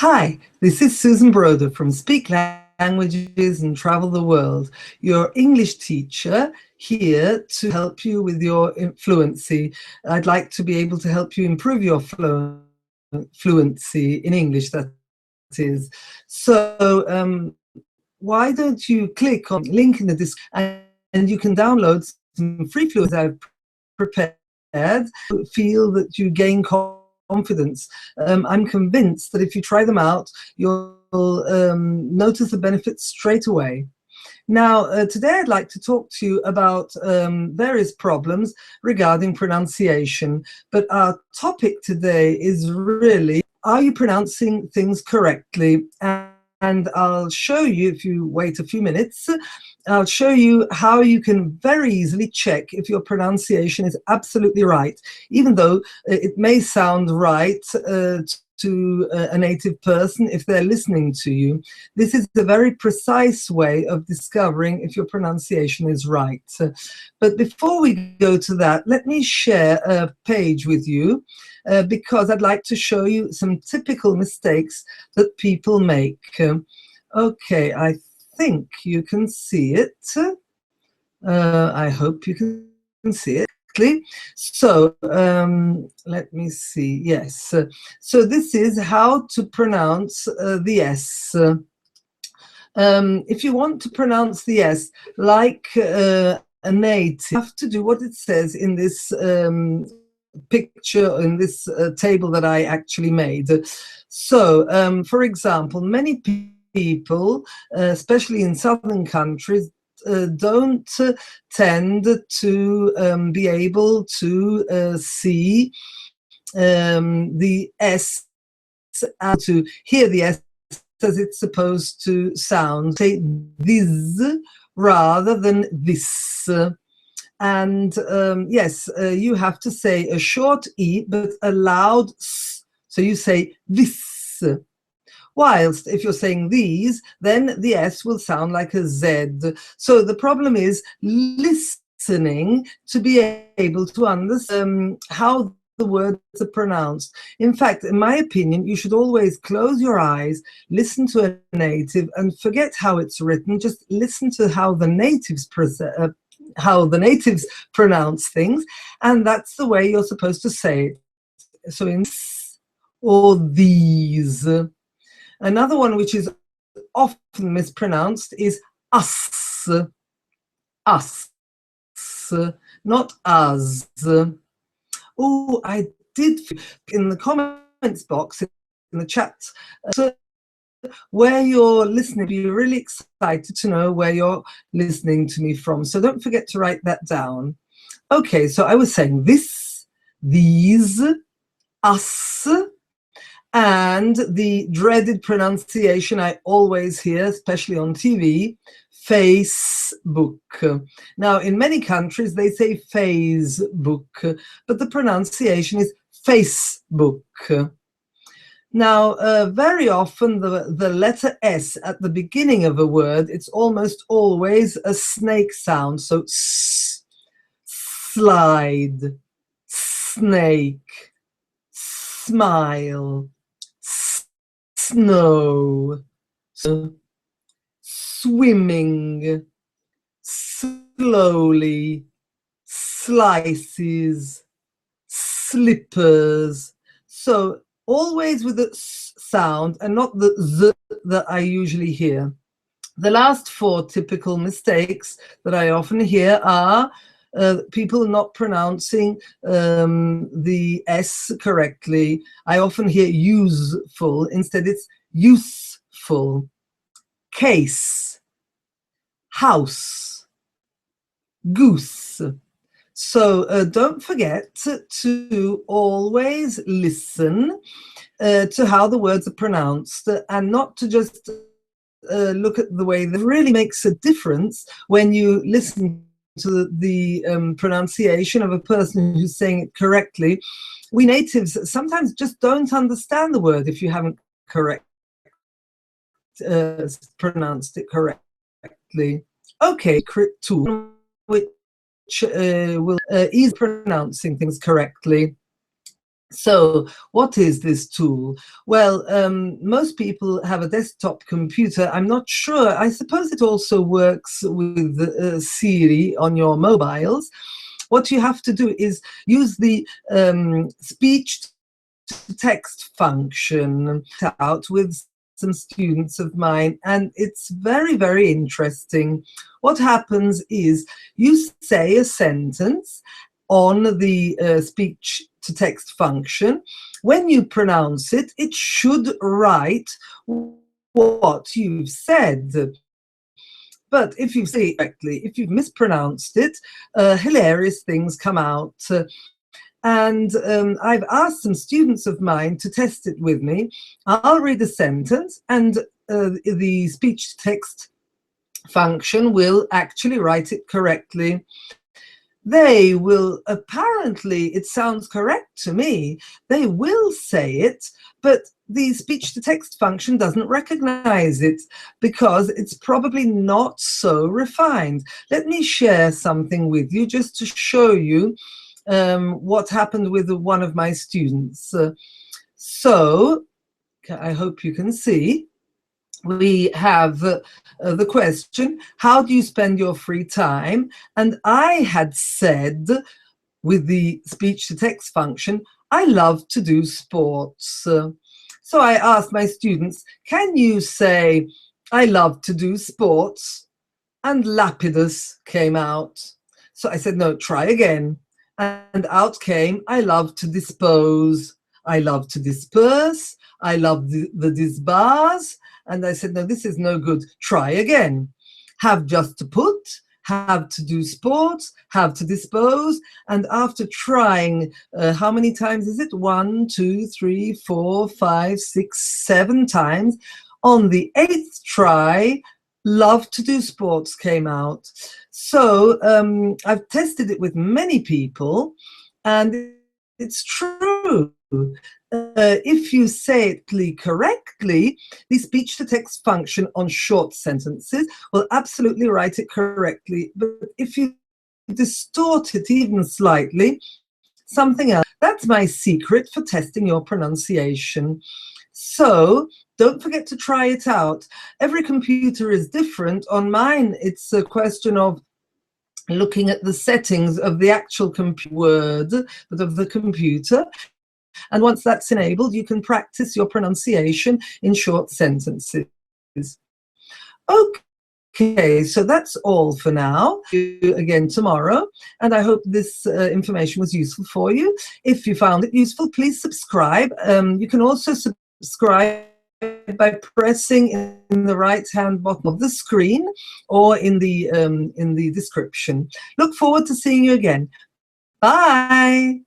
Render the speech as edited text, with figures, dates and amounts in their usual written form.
Hi, this is Susan Broder from Speak Languages and Travel the World, your English teacher here to help you with your fluency. I'd like to be able to help you improve your fluency in English, that is. So why don't you click on the link in the description and you can download some free fluency I've prepared. Feel that you gain confidence. I'm convinced that if you try them out, you'll notice the benefits straight away. Now, today I'd like to talk to you about various problems regarding pronunciation, but our topic today is really, are you pronouncing things correctly? And I'll show you, if you wait a few minutes, I'll show you how you can very easily check if your pronunciation is absolutely right, even though it may sound right to a native person if they're listening to you. This is a very precise way of discovering if your pronunciation is right. But before we go to that, let me share a page with you because I'd like to show you some typical mistakes that people make. Okay, I think you can see it. I hope you can see it. So let me see. Yes. So this is how to pronounce the S. If you want to pronounce the S like a native, you have to do what it says in this picture, in this table that I actually made. So, for example, many people, especially in southern countries, don't tend to be able to see the S, and to hear the S as it's supposed to sound. Say this rather than this. And yes, you have to say a short E but a loud S. So you say this. Whilst if you're saying these, then the S will sound like a Z. So the problem is listening to be able to understand how the words are pronounced. In fact, in my opinion, you should always close your eyes, listen to a native, and forget how it's written. Just listen to how the natives pronounce things, and that's the way you're supposed to say it. So in or these. Another one which is often mispronounced is us. Us, not us. Oh, I did in the comments box, in the chat, where you're listening. Be really excited to know where you're listening to me from. So don't forget to write that down. Okay, so I was saying this, these, us, and the dreaded pronunciation I always hear, especially on TV, Facebook. Now, in many countries, they say Facebook, but the pronunciation is Facebook. Now, very often the letter S at the beginning of a word, it's almost always a snake sound. So s, slide, snake, smile, snow, swimming, slowly, slices, slippers. So always with the S sound and not the Z that I usually hear. The last four typical mistakes that I often hear are people not pronouncing the S correctly. I often hear useful, instead it's useful. Case, house, goose. So don't forget to always listen to how the words are pronounced and not to just look at the way that really makes a difference when you listen to the pronunciation of a person who's saying it correctly. We natives sometimes just don't understand the word if you haven't pronounced it correctly. Okay, tool which will ease pronouncing things correctly. So what is this tool? Well, most people have a desktop computer. I'm not sure. I suppose it also works with Siri on your mobiles. What you have to do is use the speech to text function out with some students of mine, and it's very, very interesting. What happens is you say a sentence on the speech to text function. When you pronounce it, it should write what you've said. But if you say it correctly, if you've mispronounced it, hilarious things come out. And I've asked some students of mine to test it with me. I'll read a sentence, and the speech-to-text function will actually write it correctly. They will, apparently, it sounds correct to me, they will say it, but the speech-to-text function doesn't recognize it because it's probably not so refined. Let me share something with you just to show you what happened with one of my students. So, I hope you can see. We have the question, how do you spend your free time? And I had said with the speech-to-text function, I love to do sports. So I asked my students, can you say, I love to do sports? And lapidus came out. So I said, no, try again. And out came, I love to dispose. I love to disperse. I love the disbars. And I said, no, this is no good. Try again. Have just to put, have to do sports, have to dispose. And after trying, how many times is it? 1, 2, 3, 4, 5, 6, 7 times. On the 8th try, love to do sports came out. So I've tested it with many people, and it's true. If you say it correctly, the speech-to-text function on short sentences will absolutely write it correctly. But if you distort it even slightly, something else. That's my secret for testing your pronunciation. So don't forget to try it out. Every computer is different. On mine, it's a question of looking at the settings of the actual word, but of the computer. And once that's enabled, you can practice your pronunciation in short sentences. Okay, so that's all for now. See you again tomorrow, and I hope this information was useful for you. If you found it useful, please subscribe. You can also subscribe by pressing in the right-hand bottom of the screen or in the description. Look forward to seeing you again. Bye.